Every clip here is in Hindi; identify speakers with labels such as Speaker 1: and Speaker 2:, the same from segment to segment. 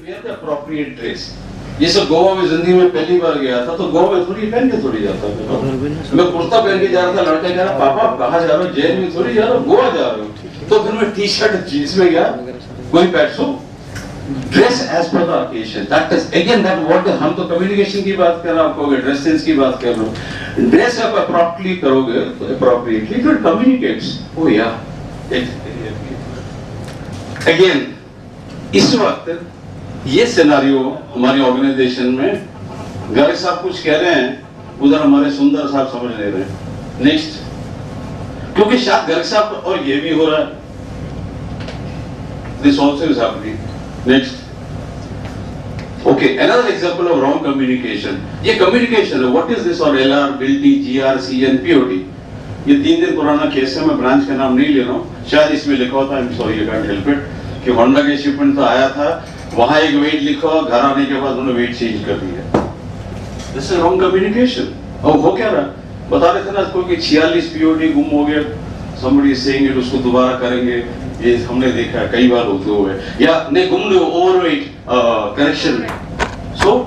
Speaker 1: wear the appropriate dress. जैसे गोवा में जिंदगी में पहली बार गया था तो गोवा में थोड़ी पहन के थोड़ी जाता था। मैं कुर्ता पहन के जा रहा था, लड़का कह रहा पापा कहाँ जा रहे हो, जेल में थोड़ी जा रहे हो, गोवा जा रहे हो। तो फिर मैं टी शर्ट जींस में गया, कोई pant. So dress as per the occasion, that is again that what हम तो कम्युनिकेशन की बात कर रहे हैं, आपको ड्रेस सेंस की बात कर रहे हो। ड्रेस आप अप्रोप्रिएटली करोगे तो अप्रोप्रिएटली इट कम्युनिकेट्स। ओ या अगेन इस वक्त ये सिनेरियो हमारी ऑर्गेनाइजेशन में, गर्ग साहब कुछ कह रहे हैं, उधर हमारे सुंदर साहब समझ ले रहे हैं। नेक्स्ट, क्योंकि शायद गर्ग साहब और ये भी हो रहा है, this also is happening. Next, okay, another example of wrong communication. ये कम्युनिकेशन है, व्हाट इज दिस और एलआर, बिल्टी, जीआरसी एंड पीओटी। ये 3 दिन पुराना केस है, मैं ब्रांच का नाम नहीं ले रहा हूँ, शायद इसमें लिखा होता है, I am sorry I can't help it, कि होंडा के शिपमेंट तो आया था, वहां एक वेट लिखा, घर आने के बाद उन्होंने वेट चेंज कर दिया। This is wrong communication. और हो क्या रहा, बता रहे थे ना कोई कि 46 पीओटी गुम हो गया, somebody is saying it, उसको दोबारा करेंगे, ये हमने देखा है कई बार होते हुए, या नहीं गुम नहीं, overweight correction. So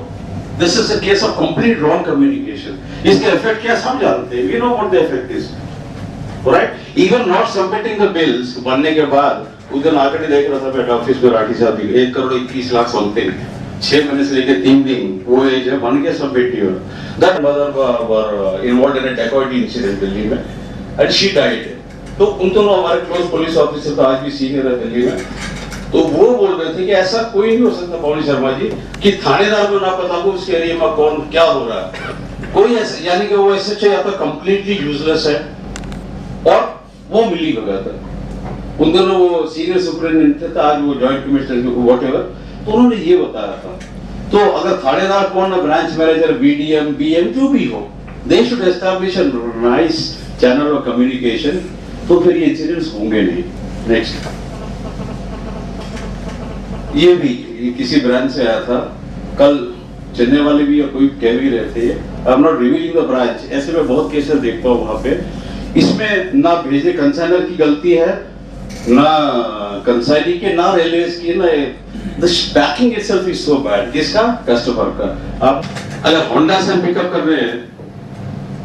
Speaker 1: this is a case of complete wrong communication. इसके इफेक्ट क्या सब जानते हैं, we know what the effect is, right. Even not submitting the bills बनने के बाद, उस दिन आकर देख रहा था मैं ऑफिस में, राठी साहब 1 करोड़ 21 लाख समथिंग 6 महीने से लेकर 3 दिन वो एज है, बन के सबमिट किया। That mother were involved in a dacoity incident Delhi में एंड शी डाइड। तो उन दोनों हमारे क्लोज पुलिस ऑफिसर तो आज भी सीनियर है दिल्ली में, तो वो बोल रहे थे कि ऐसा कोई नहीं हो सकता पवन शर्मा जी कि थानेदार को ना पता हो उसके एरिया में कौन क्या हो रहा है, कोई ऐसा, यानी कि वो ऐसे या तो कंप्लीटली यूजलेस है और वो मिली भगत है। उन दोनों वो सीनियर सुपरिटेंडेंट थे, आज वो जॉइंट कमिश्नर व्हाटएवर, तो उन्होंने ये बताया था। तो अगर थानेदार कौन, ब्रांच मैनेजर, बीडीएम, बीएम जो भी हो, they should establish a nice channel of communication, तो फिर ये इंसिडेंट्स होंगे नहीं। नेक्स्ट, ये भी ये किसी ब्रांच से आया था, कल चेन्नई वाले भी और कोई कह भी रहे थे, I am not revealing the branch, ऐसे में बहुत केसेस देखता हूँ वहां पे। इसमें ना भेजे कंसाइनर की गलती है, ना कंसाइनी के, ना रेलवेज की, ना the packing itself is so bad. किसका? कस्टमर का। आप अगर होंडा से पिकअप कर रहे हैं,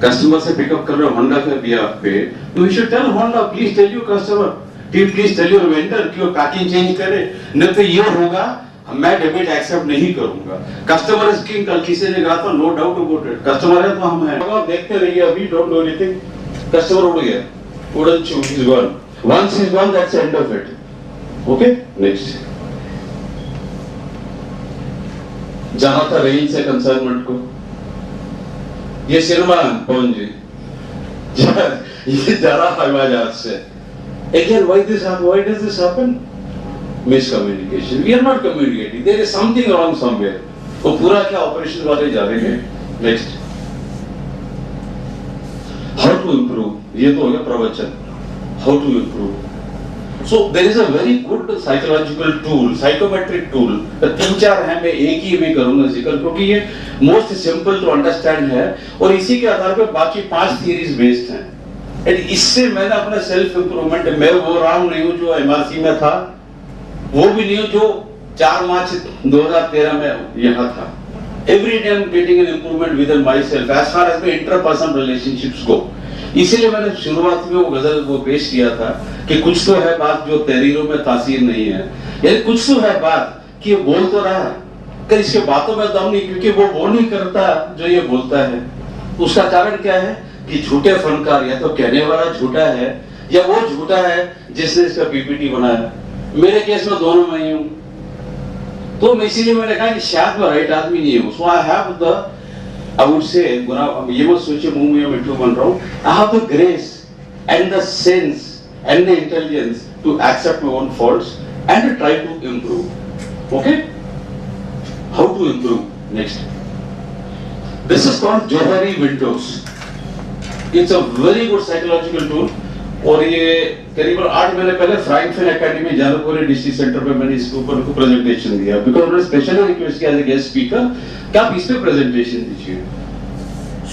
Speaker 1: कस्टमर से पिकअप कर रहे हो होंडा के बिहाफ पे, तो we should tell Honda please tell you customer, please tell your vendor कि वो पैकिंग चेंज करे, नहीं तो ये होगा मैं डेबिट एक्सेप्ट नहीं करूंगा। कस्टमर स्कीम कल किसी ने कहा था, no doubt about it, customer है तो हम हैं, आप देखते रहिए, अभी डोंट डू एनीथिंग। कस्टमर उड़ गया, उड़न चू is gone, once is gone, that's the end of it. Okay, next. जाना था रेंज से कंसाइनमेंट को, ये सिनेमा पवन जी ये जा रहा हवाई जहाज से। Again, why does this happen? Miscommunication. We are not communicating. There is something wrong somewhere. वो पूरा क्या ऑपरेशन वाले जा रहे हैं। Next. How to improve? ये तो हो गया प्रवचन। How to improve? So there is a very good psychological tool, psychometric tool. 3-4 हैं, मैं एक ही में करूँगा जिक्र, क्योंकि ये most simple to understand है और इसी के आधार पे बाकी 5 theories based हैं। and इससे मैंने अपना self improvement, मैं वो राम नहीं हूँ जो MRC में था, वो भी नहीं हूँ जो 4 मार्च 2013 में यहाँ था। Every day I'm getting an improvement within myself as far as my interpersonal relationships go. इसीलिए मैंने शुरुआत में वो गजल वो पेश किया था कि कुछ तो है बात जो तहरीरों में तासीर नहीं है, यानी कुछ तो है बात कि ये बोल तो रहा है, कर इसके बातों में दम नहीं, क्योंकि वो नहीं करता जो ये बोलता है। उसका कारण क्या है कि झूठे फनकार, या तो कहने वाला झूठा है या वो झूठा है जिसने इसका पीपीटी बनाया। मेरे केस में दोनों में ही हूँ, तो इसीलिए मैंने कहा कि शायद मैं राइट आदमी नहीं हूँ। So I have the, I would say, ये मत सोचिए मुंह में मिट्टू बन रहा हूँ, I have the grace and the sense and the intelligence to accept my own faults and try to improve. Okay? How to improve? Next. This is called Johari Windows. It's a very good psychological tool. और ये करीबन 8 महीने पहले फ्रैंकफिन एकेडमी जानपुरी डिस्ट्रिक्ट सेंटर पे मैंने इसके ऊपर को प्रेजेंटेशन दिया, बिकॉज उन्होंने स्पेशली रिक्वेस्ट किया एज ए गेस्ट स्पीकर कि आप इस पे प्रेजेंटेशन दीजिए।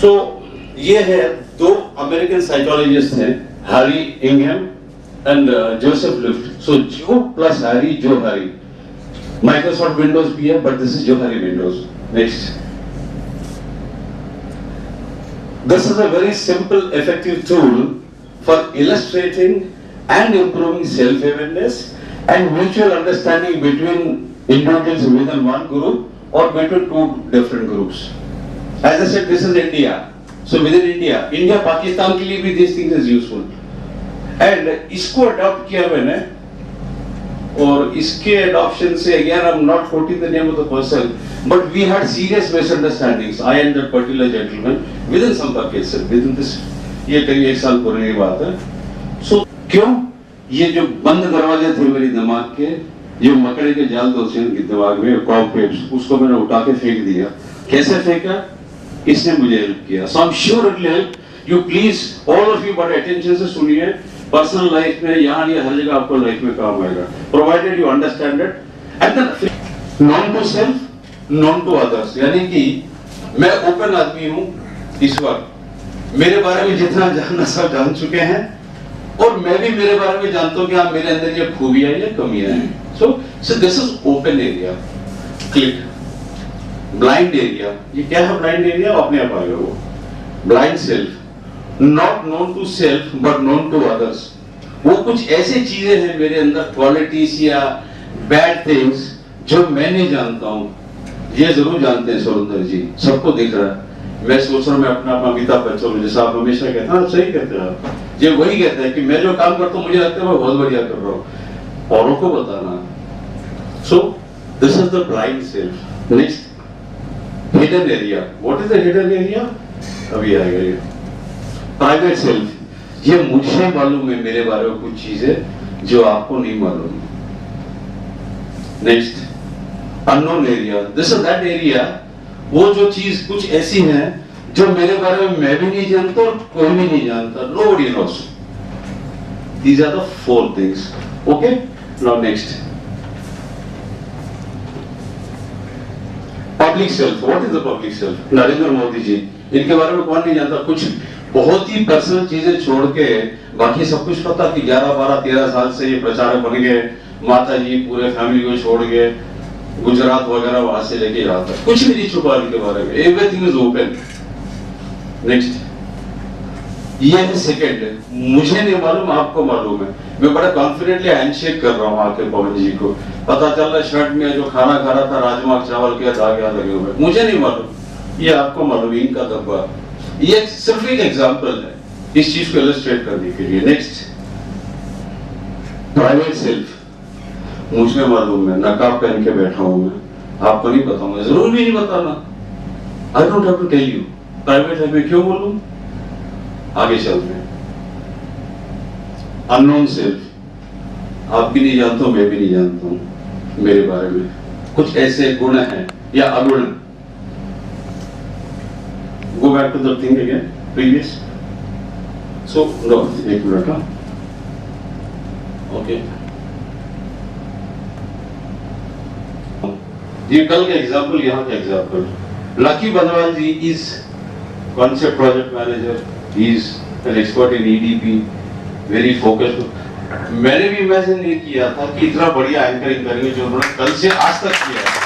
Speaker 1: सो ये है 2 अमेरिकन साइकोलॉजिस्ट हैं, हैरी इंघम एंड जोसेफ लिफ्ट। सो जो प्लस हैरी, जो हैरी, Microsoft Windows भी है, but this is Johari Windows. Next. This is a very simple, effective tool for illustrating and improving self-awareness and mutual understanding between individuals within one group or between two different groups. As I said, this is India. So within India, Pakistan के लिए भी these things is useful. And इसको adopt किया मैंने, और इसके adoption से again I'm not quoting the name of the person, but we had serious misunderstandings. I and that particular gentleman within some cases, within this, ये करीब 1 साल पुरानी बात है. So क्यों? ये जो बंद दरवाजे थे मेरे दिमाग के, जो मकड़े के जाल थे उनके दिमाग में, कॉम्पेट्स, उसको मैंने उठा के फेंक दिया. कैसे फेंका? इसने मुझे हेल्प किया. So I'm sure it will help you. Please, all of you, बड़े attention से सुनिए. पर्सनल लाइफ में यहाँ ये हर जगह आपको लाइफ में काम आएगा. Provided you understand it. And then known to self, known to others. यानी कि मैं ओपन आदमी हूँ इस वक्त. मेरे बारे में जितना जानना सब जान चुके हैं, और मैं भी मेरे बारे में जानता हूँ कि हाँ मेरे अंदर ये खूबियां या कमियां हैं. So this is open area. Click. Blind area. ये क्या है blind area? अपने आप आएगा वो. Blind self. Not known to self but known to others. वो कुछ ऐसे चीजें हैं मेरे अंदर, क्वालिटीज या बैड थिंग्स जो मैं नहीं जानता हूँ. ये जरूर जानते हैं सुरेंद्र जी, सबको दिख रहा है. मैं सोच रहा हूँ मैं अपना अमिताभ बच्चन, जैसा आप हमेशा कहते हैं, सही कहते हैं आप. ये वही कहता है कि मैं जो काम करता हूँ मुझे लगता है मैं बहुत बढ़िया कर रहा हूँ, औरों को बताना. So this is the blind self. Next, hidden area. What is the hidden area? अभी आएगा ये. Private self. ये मुझे मालूम है मेरे बारे में कुछ चीजें जो आपको नहीं मालूम. Next, unknown area. This is that area, वो जो चीज कुछ ऐसी है जो मेरे बारे में मैं भी नहीं जानता और कोई भी नहीं जानता. Nobody knows. These are the 4 things. Okay, now next, public self. What is the public self? Narendra Modi ji, इनके बारे में कौन नहीं जानता? कुछ बहुत ही पर्सनल चीजें छोड़ के बाकी सब कुछ पता कि 11, 12, 13 साल से ये प्रचारक बन गए. माता जी पूरे फैमिली को छोड़ गए, गुजरात वगैरह वहां से लेके यहाँ तक कुछ भी नहीं छुपा इनके बारे में. Everything is open. नेक्स्ट, ये है सेकंड. मुझे नहीं मालूम, आपको मालूम है. मैं बड़ा कॉन्फिडेंटली हैंडशेक कर रहा हूँ आके पवन जी को. पता चल रहा शर्ट में जो खाना खा रहा था राजमा चावल के दाग लगे हुए. मुझे नहीं मालूम, ये आपको मालूम. इनका डब्बा. ये सिर्फ एक एग्जांपल है इस चीज को इलस्ट्रेट करने के लिए. Next, private self. मुझे मालूम है, नकाब पहन के बैठा हूं मैं, आपको नहीं बताऊंगा, जरूर भी नहीं बताना. I don't have to tell you. Private है, मैं क्यों बोलूं? आगे चलते हैं. Unknown self. आप भी नहीं जानते हो, मैं भी नहीं जानता हूं मेरे बारे में. कुछ ऐसे गुण हैं या अगुण. Go back to the thing again, previous. So, no, एक मिनट का. Okay. ये कल का एग्जाम्पल, यहाँ का example. Lucky Banwal ji is concept project manager. He is an expert in EDP, very focused. मैंने भी इमेजिन नहीं किया था कि इतना बढ़िया एंकरिंग करेंगे जो उन्होंने कल से आज तक किया है.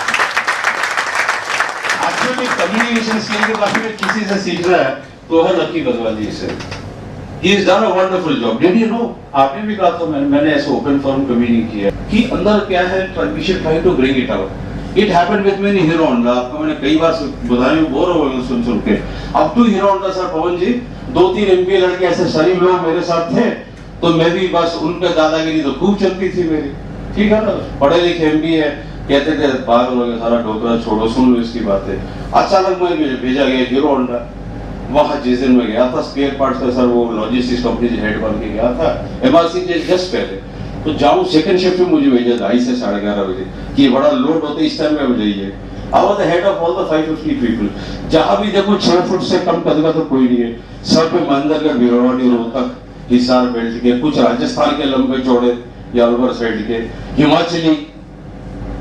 Speaker 1: कम्युनिकेशन स्किल के बारे में किसी से सीखना है तो है लकी बनवाल जी से. He has done a wonderful job. Did you know? आपने भी कहा था, मैंने ऐसे ओपन फॉरम कभी नहीं किया कि अंदर क्या है. We should try to bring it out. It happened with me in Hero Honda. आपको मैंने कई बार बताने में बोर हो गया सुन के. अब तो Hero Honda सर पवन जी 2-3 MBA लड़के ऐसे शरीफ लोग मेरे साथ थे, तो मैं भी बस उनका दादागिरी तो खूब चलती थी मेरी. ठीक है ना, पढ़े लिखे MBA कहते थे पागल हो गए, सारा ढोकरा छोड़ो, सुन लो इसकी बातें. अचानक मैं भेजा गया हीरो होंडा. वहां जिस दिन में गया था स्पेयर पार्ट्स का सर, वो लॉजिस्टिक्स कंपनी से हेड बन के गया था MRC के जस्ट पहले. तो जाऊं सेकंड शिफ्ट में मुझे भेजा 2:30 से 11:30 बजे कि बड़ा लोड होता है इस टाइम में जाइए. I was the head of all the 550 people. जहां भी देखो 6 फुट से कम कद का तो कोई नहीं है. सब पे मंदरगढ़, भिलवाड़ी, रोहतक, हिसार बेल्ट के, कुछ राजस्थान के लंबे चौड़े या अल्वर साइड के, हिमाचली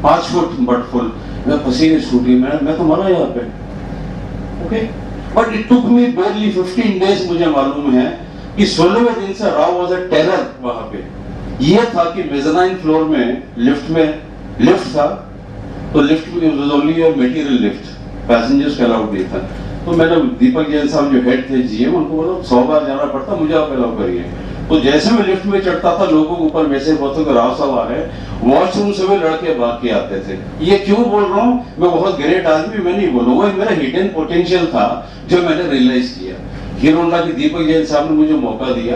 Speaker 1: 5 फुट बट फुल. मैं पसीने छूट गई. मैं तो मरा यहाँ पे. Okay, but it took me बारली 15 days. मुझे मालूम है कि 16वें दिन से राव वाज अ टेरर वहां पे. ये था कि मेज़नाइन फ्लोर में लिफ्ट था, तो lift was only a material lift, passengers का अलाउड नहीं था। तो मैंने दीपक जैन साहब जो हेड थे जीएम, उनको बोला 100 बार जाना पड़ता, मुझे आप अलाउ करिए। तो जैसे मैं लिफ्ट में चढ़ता था, लोगों को ऊपर मैसेज होता कि राव साहब आ रहे हैं, वॉशरूम से भी लड़के भाग के आते थे। ये क्यों बोल रहा हूँ, मैं बहुत ग्रेट आदमी मैं नहीं बोलूँ, वो मेरा हिडन पोटेंशियल था जो मैंने रियलाइज किया। हीरो होंडा के दीपक जैन साहब ने मुझे मौका दिया,